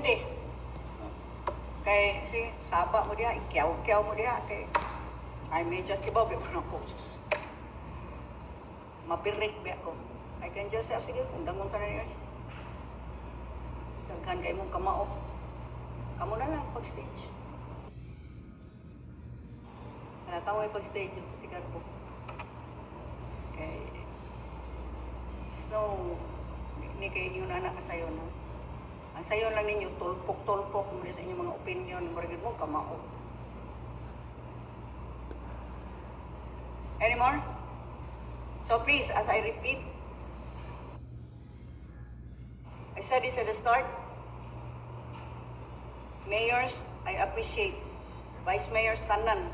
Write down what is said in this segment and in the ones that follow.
depende. Kay, si Saba mo diha, kyaw-kyaw mo diha, kay, I may just kibaw, be ko ng kursus. Maverick be ako. I can just say, sige, undangon ka na niya. Daghan kayo mong kamao. Kamu na lang pag-stage. Halata mo yung pag-stage yung Pasigarbo. Okay. Snow, ni kayo yung anak ka sayo, no? Ang sayo lang ninyo, tulpok-tulpok muli sa inyong mga opinion, maragid mo, kamao. Anymore? So please, as I repeat, I said this at the start, mayors, I appreciate. Vice mayors, tanan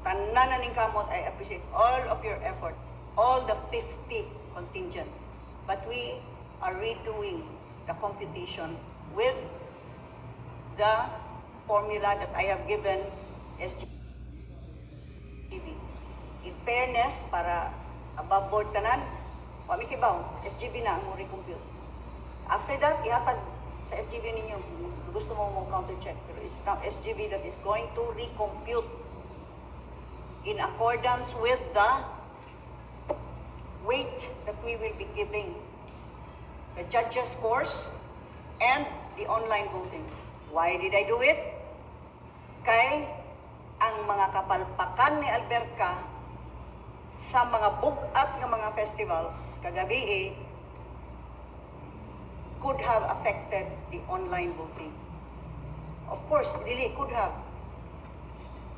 na ning kamot, I appreciate all of your effort, all the 50 contingents. But we are redoing the computation with the formula that I have given SGB. In fairness, para above board tanan, pamikibaw, SGB na ang recompute. After that, ihatag sa SGB ninyo, gusto mo counter-check, pero it's now SGB that is going to recompute in accordance with the weight that we will be giving the judges' scores and the online voting. Why did I do it? Kay ang mga kapalpakan ni Alberca sa mga bugat ng mga festivals kagabi could have affected the online voting. Of course, dili could have.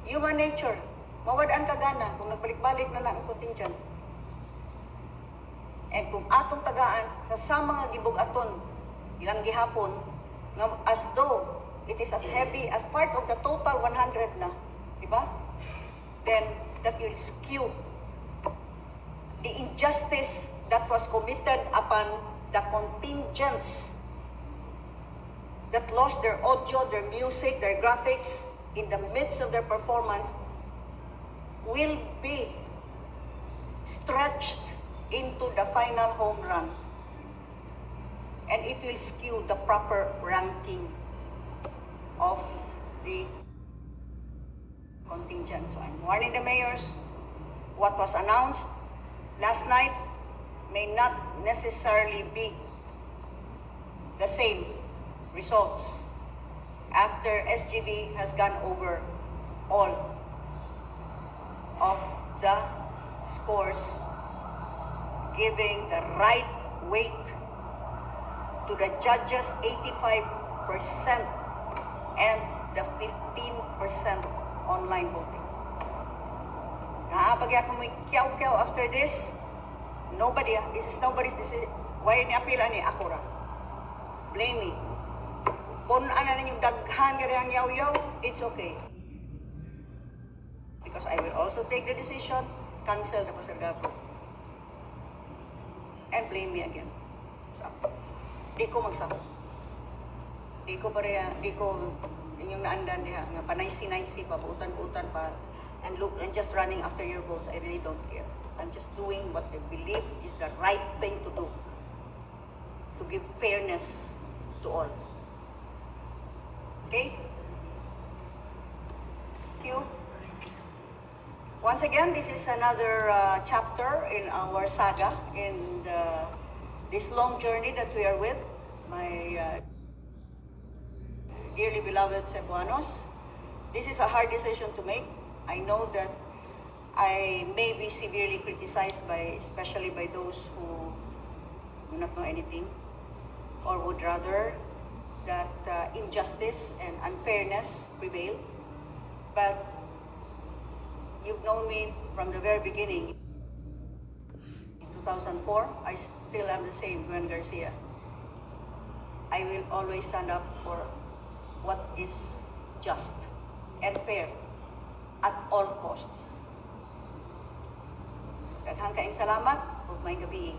Human nature, mawad-an kagana kung nagbalik-balik na lang ang contingent. And kung atong tagaan sa mga gibug-aton, ilang gihapon, as though it is as heavy as part of the total 100 na, di ba? Then, that will skew the injustice that was committed upon the contingents that lost their audio, their music, their graphics in the midst of their performance will be stretched into the final home run. And it will skew the proper ranking of the contingent. So I'm warning the mayors, what was announced last night may not necessarily be the same results after SGB has gone over all of the scores, giving the right weight to the judges 85% and the 15% online voting. Naapagya ko may kyaw-kyaw after this. Nobody, this is nobody's decision. Why ni-appeal ani? Ako ra. Blame me. Punan na ninyong daghan karihang yawyaw, it's okay. Because I will also take the decision, cancel the Pasigarbo. And blame me again. So, di ko magsako. Di ko pareha, di ko inyong naandan diha, nga panaysi-naysi pa, buutan-buutan pa, and look, I'm just running after your votes. I really don't care. I'm just doing what I believe is the right thing to do, to give fairness to all. Okay? Thank you. Once again, this is another chapter in our saga, in this long journey that we are with, my dearly beloved Cebuanos. This is a hard decision to make. I know that I may be severely criticized especially by those who do not know anything, or would rather that injustice and unfairness prevail. But you've known me from the very beginning. In 2004, I still am the same, Gwendolyn Garcia. I will always stand up for what is just and fair at all costs. Daghang kaayong salamat ug may gabi.